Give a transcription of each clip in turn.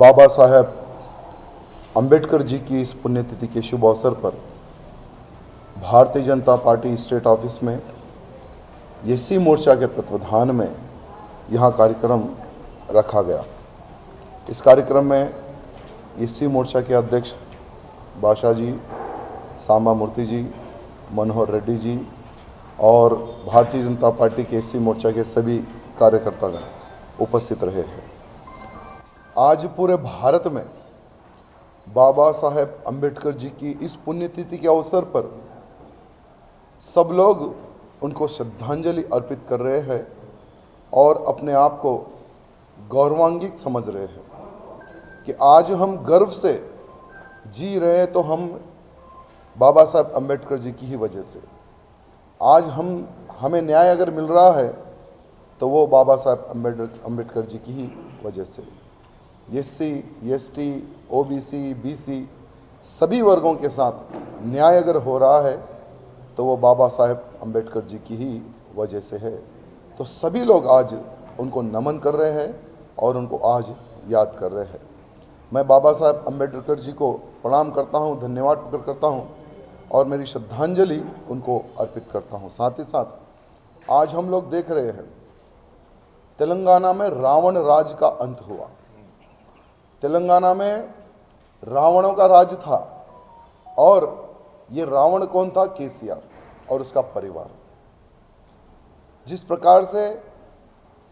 बाबा साहेब अंबेडकर जी की इस पुण्यतिथि के शुभ अवसर पर Bharatiya Janata party state office में एससी मोर्चा के तत्वाधान में यहाँ कार्यक्रम रखा गया। इस कार्यक्रम में एससी मोर्चा के अध्यक्ष बादशाह जी, सांबा मूर्ति जी, मनोहर रेड्डी जी और भारतीय जनता पार्टी के एससी मोर्चा के सभी कार्यकर्तागण उपस्थित रहे हैं। आज पूरे भारत में बाबा साहेब अंबेडकर जी की इस पुण्यतिथि के अवसर पर सब लोग उनको श्रद्धांजलि अर्पित कर रहे हैं और अपने आप को गौरवान्वित समझ रहे हैं कि आज हम गर्व से जी रहे हैं तो हम बाबा साहेब अंबेडकर जी की ही वजह से। आज हमें न्याय अगर मिल रहा है तो वो बाबा साहेब अंबेडकर जी की ही वजह से। एससी, एसटी, ओबीसी, बीसी सभी वर्गों के साथ न्याय अगर हो रहा है तो वो बाबा साहेब अंबेडकर जी की ही वजह से है। तो सभी लोग आज उनको नमन कर रहे हैं और उनको आज याद कर रहे हैं। मैं बाबा साहेब अंबेडकर जी को प्रणाम करता हूं, धन्यवाद प्रकट करता हूं और मेरी श्रद्धांजलि उनको अर्पित करता हूं। साथ ही साथ आज हम लोग देख रहे हैं तेलंगाना में रावण राज का अंत हुआ। तेलंगाना में रावणों का राज था और ये रावण कौन था? केसीआर और उसका परिवार। जिस प्रकार से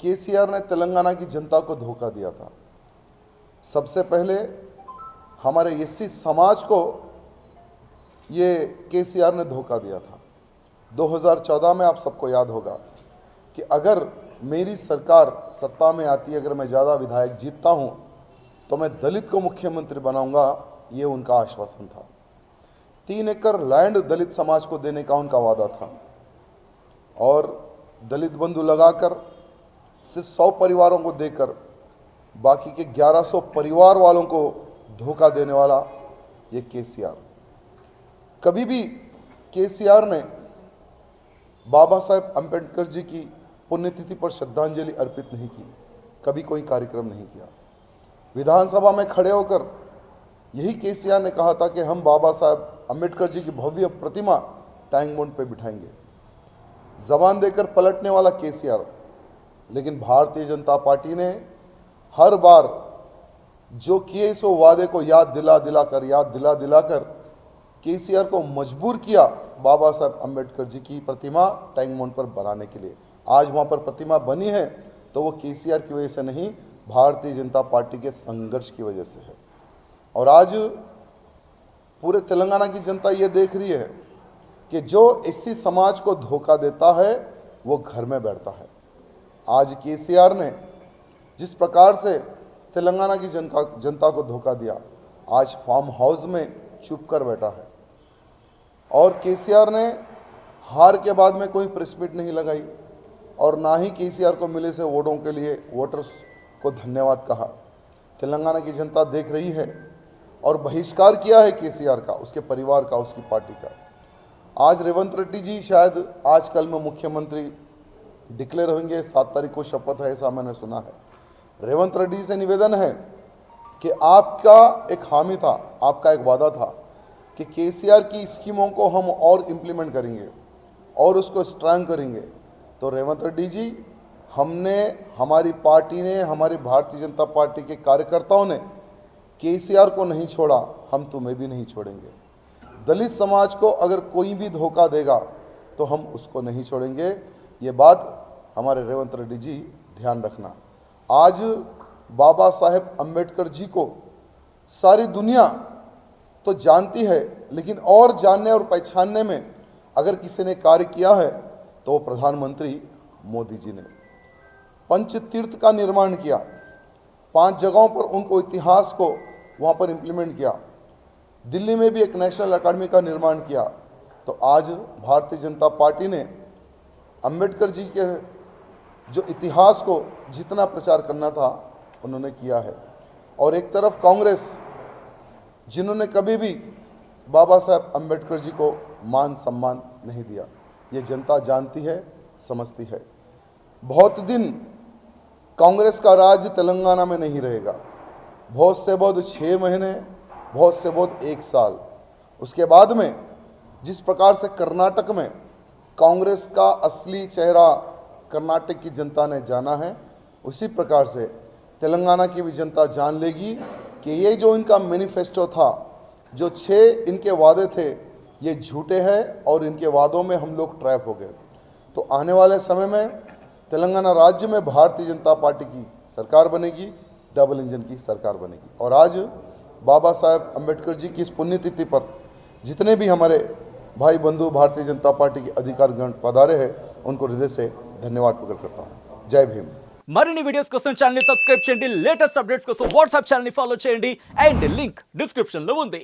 केसीआर ने तेलंगाना की जनता को धोखा दिया था, सबसे पहले हमारे एससी समाज को ये केसीआर ने धोखा दिया था। 2014 में आप सबको याद होगा कि अगर मेरी सरकार सत्ता में आती, अगर मैं ज़्यादा विधायक जीतता हूं तो मैं दलित को मुख्यमंत्री बनाऊंगा, ये उनका आश्वासन था। 3 एकड़ लैंड दलित समाज को देने का उनका वादा था और दलित बंधु लगाकर सिर्फ 100 परिवारों को देकर बाकी के 1100 परिवार वालों को धोखा देने वाला ये केसीआर। कभी भी केसीआर ने बाबा साहेब अंबेडकर जी की पुण्यतिथि पर श्रद्धांजलि अर्पित नहीं की, कभी कोई कार्यक्रम नहीं किया। विधानसभा में खड़े होकर यही केसीआर ने कहा था कि हम बाबा साहेब अंबेडकर जी की भव्य प्रतिमा टैंक बंड पे बिठाएंगे। जबान देकर पलटने वाला केसीआर, लेकिन भारतीय जनता पार्टी ने हर बार जो किए इस वादे को याद दिलाकर केसीआर को मजबूर किया बाबा साहेब अंबेडकर जी की प्रतिमा टैंक बंड पर बनाने के लिए। आज वहां पर प्रतिमा बनी है तो वो केसीआर की वजह से नहीं, भारतीय जनता पार्टी के संघर्ष की वजह से है। और आज पूरे तेलंगाना की जनता ये देख रही है कि जो एससी समाज को धोखा देता है वो घर में बैठता है। आज केसीआर ने जिस प्रकार से तेलंगाना की जनता को धोखा दिया, आज फार्म हाउस में चुप कर बैठा है। और केसीआर ने हार के बाद में कोई प्रेस मीट नहीं लगाई और ना ही केसीआर को मिले से वोटों के लिए वोटर्स को धन्यवाद कहा। तेलंगाना की जनता देख रही है और बहिष्कार किया है केसीआर का, उसके परिवार का, उसकी पार्टी का। आज रेवंत रेड्डी जी शायद आज कल में मुख्यमंत्री डिक्लेयर होंगे, 7 तारीख को शपथ है, ऐसा मैंने सुना है। रेवंत रेड्डी से निवेदन है कि आपका एक हामी था, आपका एक वादा था कि केसीआर की स्कीमों को हम और इम्प्लीमेंट करेंगे और उसको स्ट्रांग करेंगे। तो रेवंत रेड्डी जी, हमारी पार्टी ने, हमारी भारतीय जनता पार्टी के कार्यकर्ताओं ने केसीआर को नहीं छोड़ा, हम तुम्हें भी नहीं छोड़ेंगे। दलित समाज को अगर कोई भी धोखा देगा तो हम उसको नहीं छोड़ेंगे। ये बात हमारे रेवंत रेड्डी जी ध्यान रखना। आज बाबा साहेब अंबेडकर जी को सारी दुनिया तो जानती है, लेकिन और जानने और पहचानने में अगर किसी ने कार्य किया है तो वो प्रधानमंत्री मोदी जी ने। पंच तीर्थ का निर्माण किया, 5 जगहों पर उनको इतिहास को वहाँ पर इम्प्लीमेंट किया। दिल्ली में भी एक नेशनल अकेडमी का निर्माण किया। तो आज भारतीय जनता पार्टी ने अंबेडकर जी के जो इतिहास को जितना प्रचार करना था उन्होंने किया है। और एक तरफ कांग्रेस, जिन्होंने कभी भी बाबा साहेब अंबेडकर जी को मान सम्मान नहीं दिया, ये जनता जानती है, समझती है। बहुत दिन कांग्रेस का राज तेलंगाना में नहीं रहेगा। बहुत से बहुत 6 महीने, बहुत से बहुत 1 साल। उसके बाद में जिस प्रकार से कर्नाटक में कांग्रेस का असली चेहरा कर्नाटक की जनता ने जाना है, उसी प्रकार से तेलंगाना की भी जनता जान लेगी कि ये जो इनका मैनिफेस्टो था, जो 6 इनके वादे थे, ये झूठे हैं और इनके वादों में हम लोग ट्रैप हो गए। तो आने वाले समय में तेलंगाना राज्य में भारतीय जनता पार्टी की सरकार बनेगी, डबल इंजन की सरकार बनेगी। और आज बाबा साहेब अम्बेडकर जी की इस पुण्यतिथि पर जितने भी हमारे भाई बंधु भारतीय जनता पार्टी के अधिकारगण पधारे हैं, उनको हृदय से धन्यवाद प्रकट करता हूँ। जय भीम। మరిన్ని వీడియోస్ కోసం ఛానల్ ని సబ్స్క్రైబ్ చేయండి, లేటెస్ట్ అప్డేట్స్ కోసం వాట్సాప్ ఛానల్ ని ఫాలో చేయండి అండ్ లింక్ డిస్క్రిప్షన్ లో ఉంది.